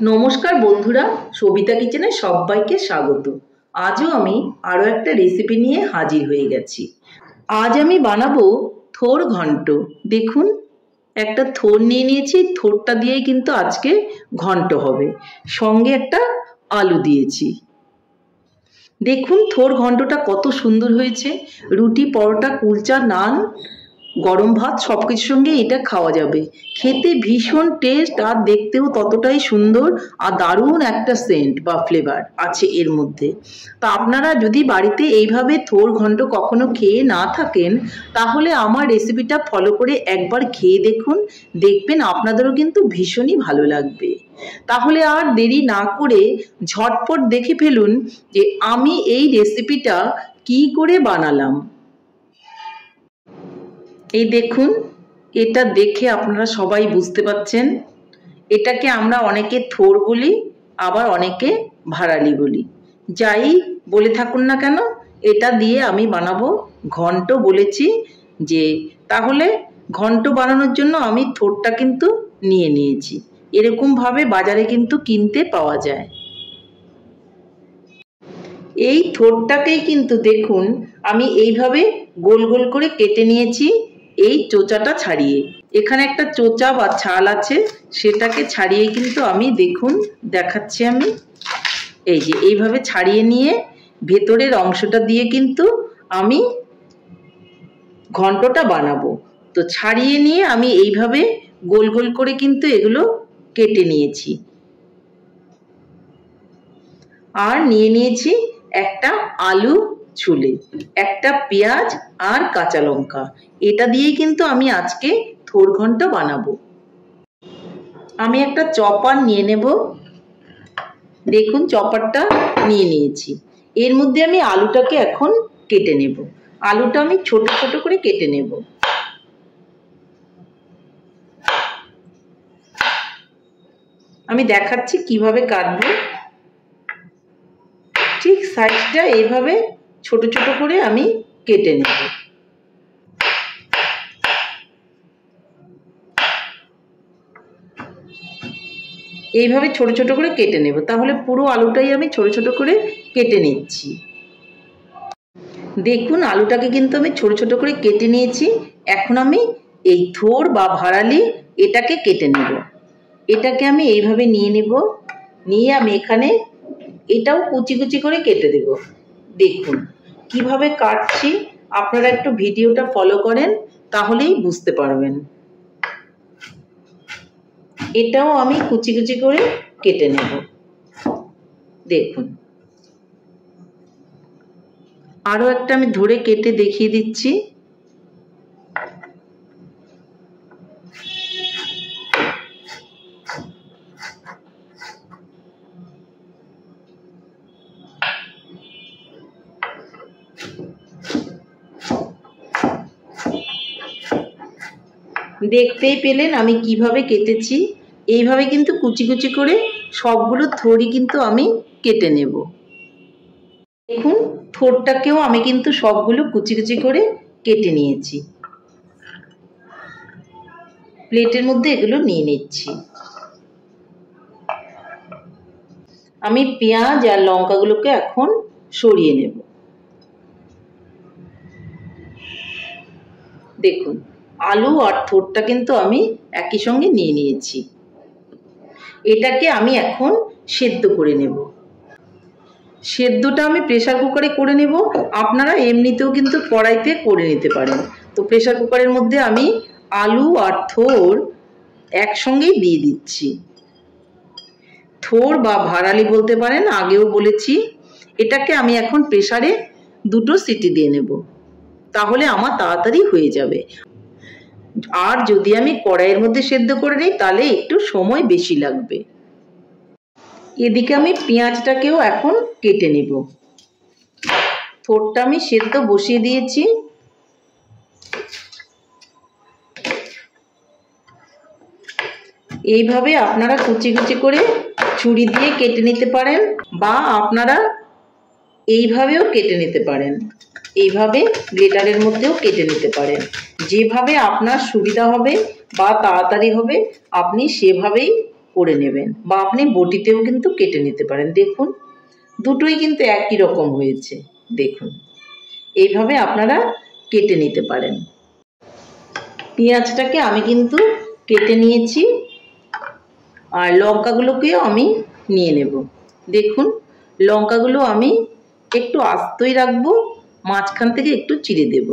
নমস্কার বন্ধুরা, সবিতা কিচেনে সবাইকে স্বাগত। আজও আমি আরও একটা রেসিপি নিয়ে হাজির হয়ে গেছি। আজ আমি বানাবো থোড় ঘন্ট। দেখুন, একটা থোড় নিয়ে নিয়েছি। থোড়টা দিয়েই কিন্তু আজকে ঘন্ট হবে। সঙ্গে একটা আলু দিয়েছি। দেখুন থোড় ঘন্টটা কত সুন্দর হয়েছে। রুটি, পরোটা, কুলচা, নান, গরম ভাত সব কিছুর সঙ্গে এটা খাওয়া যাবে। খেতে ভীষণ টেস্ট আর দেখতেও ততটাই সুন্দর, আর দারুণ একটা সেন্ট বা ফ্লেভার আছে এর মধ্যে। তা আপনারা যদি বাড়িতে এইভাবে থোড় ঘন্ট কখনো খেয়ে না থাকেন, তাহলে আমার রেসিপিটা ফলো করে একবার খেয়ে দেখুন। দেখবেন আপনাদেরও কিন্তু ভীষণই ভালো লাগবে। তাহলে আর দেরি না করে ঝটপট দেখে ফেলুন যে আমি এই রেসিপিটা কি করে বানালাম। এই দেখুন, এটা দেখে আপনারা সবাই বুঝতে পারছেন। এটাকে আমরা অনেকে থোড় বলি, আবার অনেকে ভাড়ালি বলি। যাই বলে থাকুন না কেন, এটা দিয়ে আমি বানাবো ঘন্ট বলেছি। যে তাহলে ঘন্ট বানানোর জন্য আমি থোড়টা কিন্তু নিয়ে নিয়েছি। এরকমভাবে বাজারে কিন্তু কিনতে পাওয়া যায়। এই থোড়টাকেই কিন্তু দেখুন আমি এইভাবে গোল গোল করে কেটে নিয়েছি, এই চোচাটা ছাড়িয়ে। এখানে একটা চোচা বা ছাল আছে, সেটাকে ছাড়িয়ে কিন্তু আমি দেখুন দেখাচ্ছি। আমি এই যে এইভাবে ছাড়িয়ে নিয়ে ভেতরের অংশটা দিয়ে কিন্তু আমি ঘন্টটা বানাবো। তো ছাড়িয়ে নিয়ে আমি এইভাবে গোল গোল করে কিন্তু এগুলো কেটে নিয়েছি। আর নিয়ে নিয়েছি একটা আলু ছুলে, একটা পেঁয়াজ আর কাঁচা লঙ্কা। এটা দিয়েই কিন্তু আমি আজকে থোড় ঘন্ট বানাবো। আমি একটা চপার নিয়ে নেব। দেখুন চপারটা নিয়ে নিয়েছি। এর মধ্যে আমি আলুটাকে এখন কেটে নেব। আলুটা আমি ছোট ছোট করে কেটে নেব। আমি দেখাচ্ছি কিভাবে কাটবো। ঠিক সাইজটা এইভাবে ছোট ছোট করে আমি কেটে নেব। এইভাবে ছোট ছোট করে কেটে নেব। তাহলে পুরো আলুটাই আমি ছোট ছোট করে কেটে নিচ্ছি। দেখুন আলুটাকে কিন্তু আমি ছোট ছোট করে কেটে নিয়েছি। এখন আমি এই থোড় বা ভাড়ালি এটাকে কেটে নেব। এটাকে আমি এইভাবে নিয়ে নেব। নিয়ে আমি এখানে এটাও কুচি কুচি করে কেটে দেব। দেখুন কিভাবে কাটছি, আপনারা একটু ভিডিওটা ফলো করেন, তাহলেই বুঝতে পারবেন। এটাও আমি কুচি কুচি করে কেটে নেব। দেখুন আরো একটা আমি ধরে কেটে দেখিয়ে দিচ্ছি। দেখতেই পেলেন আমি কিভাবে কেটেছি। এইভাবে কিন্তু কুচি কুচি করে সবগুলো থোড়ই কিন্তু আমি কেটে নেব। দেখুন থোড়টাকেও আমি কিন্তু সবগুলো কুচি কুচি করে কেটে নিয়েছি। প্লেটের মধ্যে এগুলো নিয়ে নিচ্ছি। আমি পেঁয়াজ আর লঙ্কাগুলোকে এখন সরিয়ে নেব। দেখুন আলু আর থোড়টা কিন্তু আমি একই সঙ্গে নিয়ে নিয়েছি। এটাকে আমি এখন সেদ্ধ করে নেব। সেদ্ধটা আমি প্রেসার কুকারে করে নেব। আপনারা এমনিতেও কিন্তু কড়াইতে করে নিতে পারেন। তো প্রেসার কুকারের মধ্যে আমি আলু আর থোড় একসঙ্গেই দিয়ে দিচ্ছি। থোড় বা ভাড়ালি বলতে পারেন, আগেও বলেছি। এটাকে আমি এখন প্রেসারে 2টো সিটি দিয়ে নেব, তাহলে আমার তাড়াতাড়ি হয়ে যাবে। আর যদি আমি কড়াইয়ের মধ্যে সেদ্ধ করে নিই তাহলে একটু সময় বেশি লাগবে। এদিকে আমি পেঁয়াজটাকেও এখন কেটে নেব। থোড়টা আমি সেদ্ধ বসিয়ে দিয়েছি। এইভাবে আপনারা কুচি কুচি করে ছুরি দিয়ে কেটে নিতে পারেন, বা আপনারা এইভাবেও কেটে নিতে পারেন। এইভাবে গ্রেটারের মধ্যেও কেটে নিতে পারেন। যেভাবে আপনার সুবিধা হবে বা তাড়াতাড়ি হবে আপনি সেভাবেই করে নেবেন, বা আপনি বটিতেও কিন্তু কেটে নিতে পারেন। দেখুন দুটোই কিন্তু একই রকম হয়েছে। দেখুন এইভাবে আপনারা কেটে নিতে পারেন। পেঁয়াজটাকে আমি কিন্তু কেটে নিয়েছি, আর লঙ্কাগুলোকেও আমি নিয়ে নেব। দেখুন লঙ্কাগুলো আমি একটু আস্তই রাখবো, মাঝখান থেকে একটু চিড়ে দেব।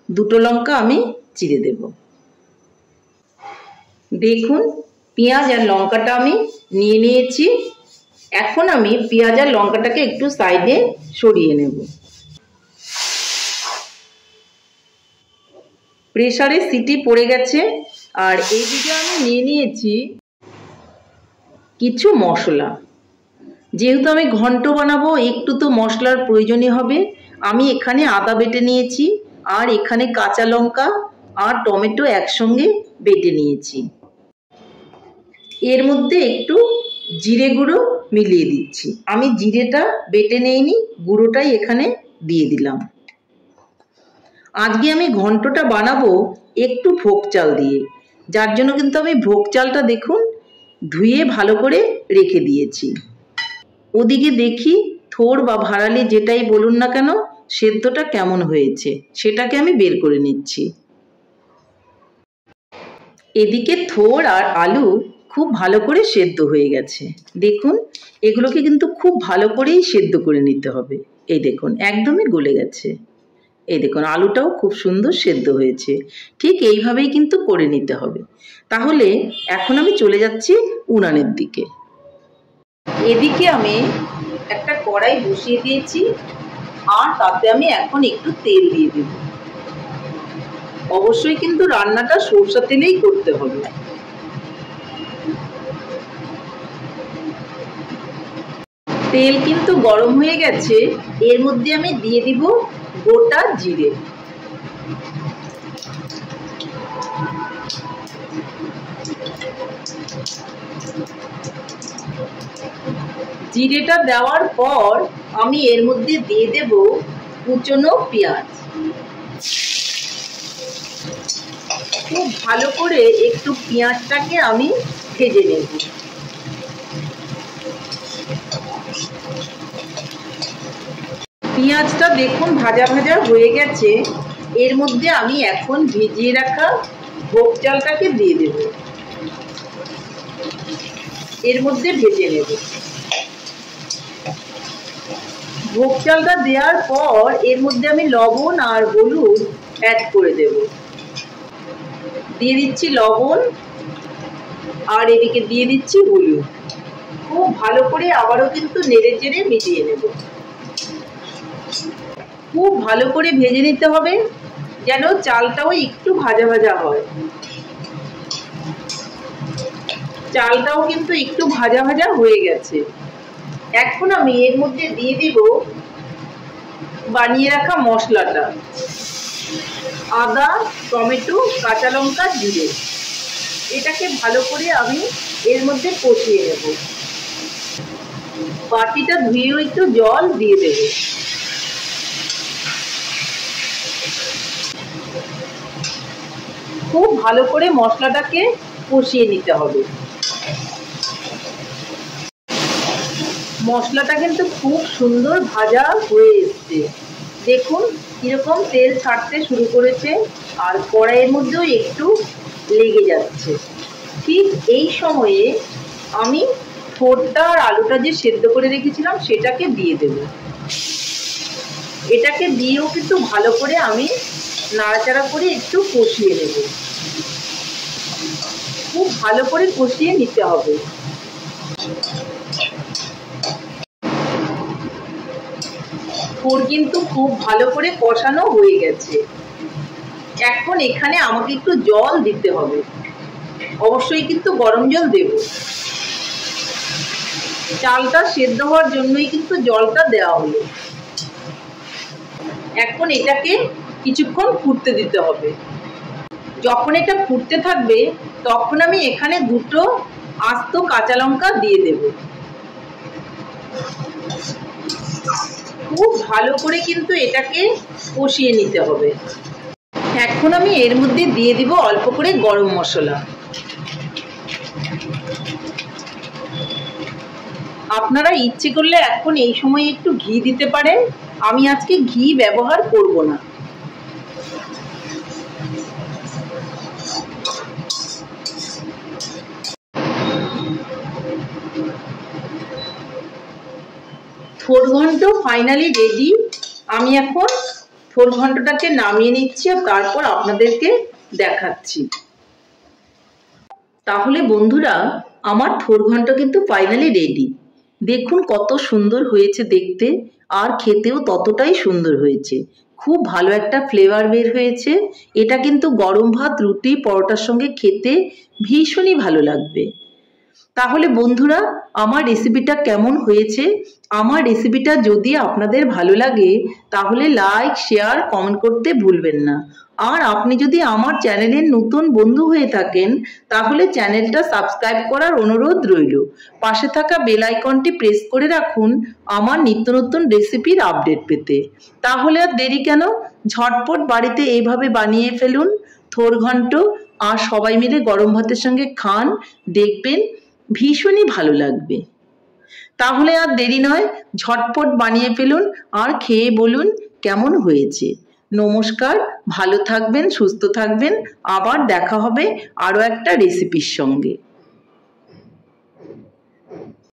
দুটো লঙ্কা আমি চিড়ে দেব। দেখুন পেঁয়াজ আর লঙ্কাটা আমি নিয়ে নিয়েছি। এখন আমি পেঁয়াজ আর লঙ্কাটাকে একটু সাইডে সরিয়ে নেব। প্রেসারে সিটি পড়ে গেছে, আর এইদিকে আমি নিয়ে নিয়েছি কিছু মশলা। যেহেতু আমি ঘন্ট বানাবো, একটু তো মশলার প্রয়োজনই হবে। আমি এখানে আদা বেটে নিয়েছি, আর এখানে কাঁচা লঙ্কা আর টমেটো একসঙ্গে বেটে নিয়েছি। এর মধ্যে একটু জিরে গুঁড়ো মিলিয়ে দিচ্ছি। আমি জিরেটা বেটে নেইনি, গুঁড়োটাই এখানে দিয়ে দিলাম। আজকে আমি ঘন্টটা বানাবো একটু ভোগ চাল দিয়ে, যার জন্য কিন্তু আমি ভোগ চালটা দেখুন ধুয়ে ভালো করে রেখে দিয়েছি। ওদিকে দেখি থোড় বা ভাড়ালি যেটাই বলুন না কেন, সেদ্ধটা কেমন হয়েছে সেটাকে আমি বের করে নিচ্ছি। এদিকে থোড় আর আলু খুব ভালো করে সেদ্ধ হয়ে গেছে। দেখুন এগুলোকে কিন্তু খুব ভালো করেই সেদ্ধ করে নিতে হবে। এই দেখুন একদমই গলে গেছে। এই দেখুন আলুটাও খুব সুন্দর সেদ্ধ হয়েছে। ঠিক এইভাবেই কিন্তু করে নিতে হবে। তাহলে এখন আমি চলে যাচ্ছি উনানের দিকে। এদিকে আমি একটা কড়াই বসিয়ে দিয়েছি, আর তাতে আমি এখন একটু তেল দিয়ে দেব। অবশ্যই কিন্তু রান্নাটা সরষা তেলেই করতে হবে। তেল কিন্তু গরম হয়ে গেছে, এর মধ্যে আমি দিয়ে দিব গোটা জিরে। জিরেটা দেওয়ার পর আমি এর মধ্যে দিয়ে দেব কুচনো পেঁয়াজ। খুব ভালো করে একটু পেঁয়াজটাকে আমি ভেজে নেব। পেঁয়াজটা দেখুন ভাজা ভাজা হয়ে গেছে। এর মধ্যে আমি এখন ভিজিয়ে রাখা ভোগ চালটাকে দিয়ে দেব। এর মধ্যে ভেজে নেব। ভোগ চালটা দেওয়ার পর এর মধ্যে আমি লবণ আর হলুদ অ্যাড করে দেব। দিয়ে দিচ্ছি লবণ, আর এদিকে দিয়ে দিচ্ছি হলুদ। খুব ভালো করে আবারও কিন্তু নেড়ে চেড়ে মিশিয়ে নেব। খুব ভালো করে ভেজে নিতে হবে, যেন চালটাও একটু ভাজা ভাজা হয়। চালটাও কিন্তু একটু ভাজা ভাজা হয়ে গেছে। এখন আমি এর মধ্যে দিয়ে দিব বানিয়ে রাখা মশলাটা। আদা, টমেটো, কাঁচা লঙ্কা, জিরে। এটাকে ভালো করে আমি এর মধ্যে কষিয়ে নেব। বাটিটা ধুয়ে একটু জল দিয়ে দেব। খুব ভালো করে মশলাটাকে কষিয়ে নিতে হবে। মশলাটা কিন্তু খুব সুন্দর ভাজা হয়ে এসছে। দেখুন কিরকম তেল ছাড়তে শুরু করেছে, আর কড়াইয়ের মধ্যেও একটু লেগে যাচ্ছে। ঠিক এই সময়ে আমি থোড়টা আর আলুটা যে সেদ্ধ করে রেখেছিলাম সেটাকে দিয়ে দেব। এটাকে দিয়েও কিন্তু ভালো করে আমি নাড়াচাড়া করে একটু কষিয়ে নেব। খুব ভালো করে কষিয়ে নিতে হবে। থোড় কিন্তু খুব ভালো করে কষানো হয়ে গেছে। এখন এখানে আমাকে একটু জল দিতে হবে। অবশ্যই কিন্তু গরম জল দেব। চালটা সেদ্ধ হওয়ার জন্যই কিন্তু জলটা দেওয়া হলো। এখন এটাকে কিছুক্ষণ ফুটতে দিতে হবে। যখন এটা ফুটতে থাকবে তখন আমি এখানে দুটো আস্ত কাঁচা লঙ্কা দিয়ে দেব। খুব ভালো করে কিন্তু এটাকে কষিয়ে নিতে হবে। এখন আমি এর মধ্যে দিয়ে দিব অল্প করে গরম মশলা। আপনারা ইচ্ছে করলে এখন এই সময় একটু ঘি দিতে পারেন, আমি আজকে ঘি ব্যবহার করব না। থোড় ঘন্ট ফাইনালি রেডি। আমি এখন থোড় ঘন্টটাকে নামিয়ে নিচ্ছি আর তারপর আপনাদেরকে দেখাচ্ছি। তাহলে বন্ধুরা, আমার থোড় ঘন্ট কিন্তু ফাইনালি রেডি। দেখুন কত সুন্দর হয়েছে দেখতে, আর খেতেও ততটাই সুন্দর হয়েছে। খুব ভালো একটা ফ্লেভার বের হয়েছে। এটা কিন্তু গরম ভাত, রুটি, পরোটার সঙ্গে খেতে ভীষণই ভালো লাগবে। তাহলে বন্ধুরা, আমার রেসিপিটা কেমন হয়েছে? আমার রেসিপিটা যদি আপনাদের ভালো লাগে তাহলে লাইক, শেয়ার, কমেন্ট করতে ভুলবেন না। আর আপনি যদি আমার চ্যানেলের নতুন বন্ধু হয়ে থাকেন তাহলে চ্যানেলটা সাবস্ক্রাইব করার অনুরোধ রইল। পাশে থাকা বেল আইকনটি প্রেস করে রাখুন আমার নিত্য নতুন রেসিপির আপডেট পেতে। তাহলে আর দেরি কেন, ঝটপট বাড়িতে এইভাবে বানিয়ে ফেলুন থোড় ঘন্ট, আর সবাই মিলে গরম ভাতের সঙ্গে খান, দেখবেন ভীষণই ভালো লাগবে। তাহলে আর দেরি নয়, ঝটপট বানিয়ে ফেলুন আর খেয়ে বলুন কেমন হয়েছে। নমস্কার, ভালো থাকবেন, সুস্থ থাকবেন, আবার দেখা হবে আরও একটা রেসিপির সঙ্গে।